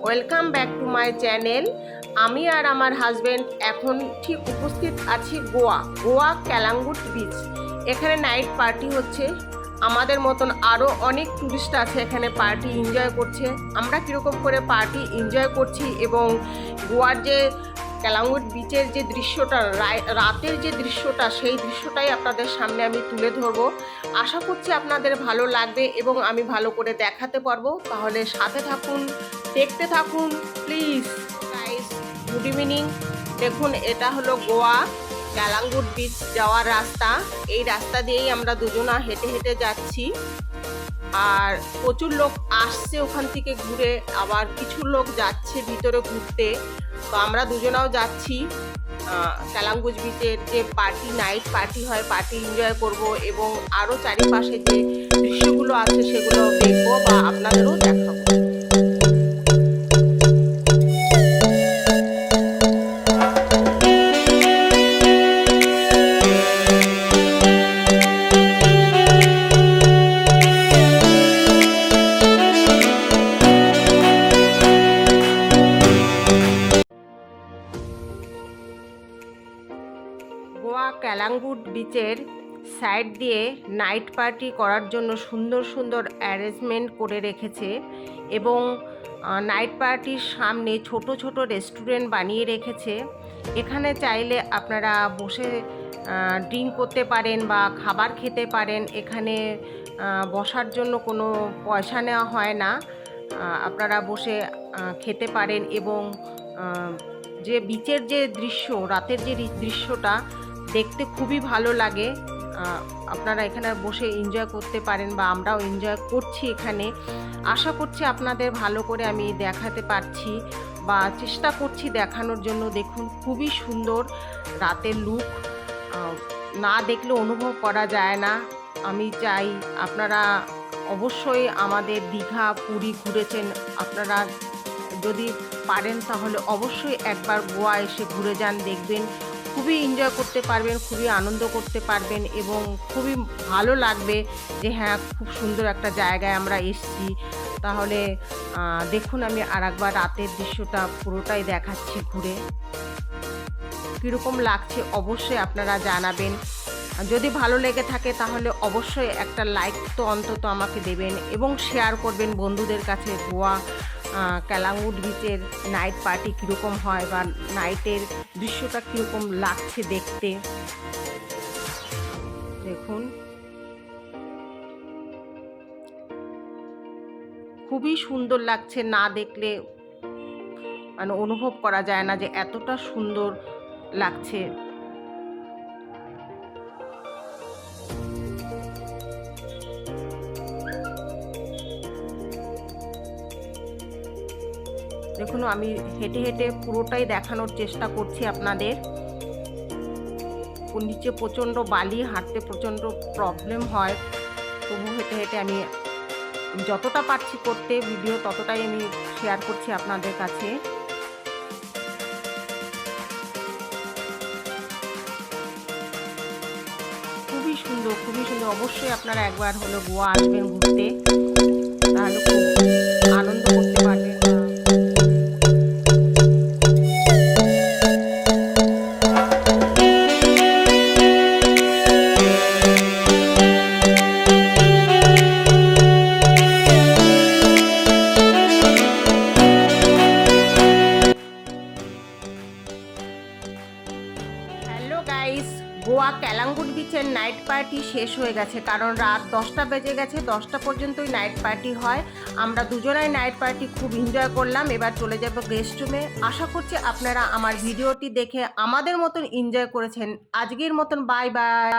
Welcome back to my channel. আমি আর আমার husband এখন ঠিক উপস্থিত আছি গোয়া ক্যালাঙ্গুট বিচ। এখানে নাইট পার্টি হচ্ছে। আমাদের মতন আরও অনেক টুরিস্ট আছে এখানে পার্টি এনজয় করছে। আমরা কীরকম করে পার্টি এনজয় করছি এবং গোয়ার যে ক্যালাঙ্গুট বিচের যে দৃশ্যটা, রাতের যে দৃশ্যটা, সেই দৃশ্যটাই আপনাদের সামনে আমি তুলে ধরবো। আশা করছি আপনাদের ভালো লাগবে এবং আমি ভালো করে দেখাতে পারবো। তাহলে সাথে থাকুন, দেখতে থাকুন প্লিজ। Guys, good evening. দেখুন, এটা হলো গোয়া ক্যালাঙ্গুট বিচ যাওয়ার রাস্তা। এই রাস্তা দিয়েই আমরা দুজনা হেঁটে হেঁটে যাচ্ছি। আর প্রচুর লোক আসছে ওখান থেকে ঘুরে, আবার কিছু লোক যাচ্ছে ভিতরে ঘুরতে। তো আমরা দুজনাও যাচ্ছি ক্যালাঙ্গুট বিচের যে নাইট পার্টি হয়, পার্টি এনজয় করব এবং আরও চারিপাশে যে দৃশ্যগুলো আছে সেগুলো দেখবো বা আপনাদেরও দেখাবো। গোয়া ক্যালাঙ্গুট বিচের সাইড দিয়ে নাইট পার্টি করার জন্য সুন্দর সুন্দর অ্যারেঞ্জমেন্ট করে রেখেছে এবং নাইট পার্টির সামনে ছোট ছোট রেস্টুরেন্ট বানিয়ে রেখেছে। এখানে চাইলে আপনারা বসে ড্রিঙ্ক করতে পারেন বা খাবার খেতে পারেন। এখানে বসার জন্য কোনো পয়সা নেওয়া হয় না, আপনারা বসে খেতে পারেন এবং যে বিচের যে দৃশ্য, রাতের যে দৃশ্যটা দেখতে খুবই ভালো লাগে। আপনারা এখানে বসে এনজয় করতে পারেন বা আমরাও এনজয় করছি এখানে। আশা করছি আপনাদের ভালো করে আমি দেখাতে পারছি বা চেষ্টা করছি দেখানোর জন্য। দেখুন, খুবই সুন্দর রাতের লুক, না দেখলে অনুভব করা যায় না। আমি চাই আপনারা অবশ্যই আমাদের দীঘা পুরী ঘুরেছেন, আপনারা যদি পারেন তাহলে অবশ্যই একবার গোয়া এসে ঘুরে যান, দেখবেন খুবই এনজয় করতে পারবেন, খুবই আনন্দ করতে পারবেন এবং খুবই ভালো লাগবে যে হ্যাঁ, খুব সুন্দর একটা জায়গায় আমরা এসেছি। তাহলে দেখুন, আমি আরেকবার রাতের দৃশ্যটা পুরোটাই দেখাচ্ছি ঘুরে। কীরকম লাগছে অবশ্যই আপনারা জানাবেন। যদি ভালো লেগে থাকে তাহলে অবশ্যই একটা লাইক তো অন্তত আমাকে দেবেন এবং শেয়ার করবেন বন্ধুদের কাছে। গোয়া ক্যালাঙ্গুট বিচের নাইট পার্টি কীরকম হয় বা নাইটের দৃশ্যটা কীরকম লাগছে দেখতে। দেখুন, খুবই সুন্দর লাগছে, না দেখলে মানে অনুভব করা যায় না যে এতটা সুন্দর লাগছে। দেখুন, আমি হেঁটে হেঁটে পুরোটাই দেখানোর চেষ্টা করছি আপনাদের। নিচে প্রচণ্ড বালি, হাঁটতে প্রচণ্ড প্রবলেম হয়, তবু হেঁটে হেঁটে আমি যতটা পারছি করতে ভিডিও ততটাই আমি শেয়ার করছি আপনাদের কাছে। খুবই সুন্দর, খুবই সুন্দর। অবশ্যই আপনারা একবার হলো গোয়া আসবেন ঘুরতে, তাহলে খুব আনন্দ করতে পারবেন। হ্যালো গাইস, গোয়া ক্যালাঙ্গুট বিচের নাইট পার্টি শেষ হয়ে গেছে, কারণ রাত 10টা বেজে গেছে। 10টা পর্যন্তই নাইট পার্টি হয়। আমরা দুজনাই নাইট পার্টি খুব এনজয় করলাম। এবার চলে যাব গেস্ট রুমে। আশা করছি আপনারা আমার ভিডিওটি দেখে আমাদের মতন এনজয় করেছেন। আজকের মতন বাই বাই।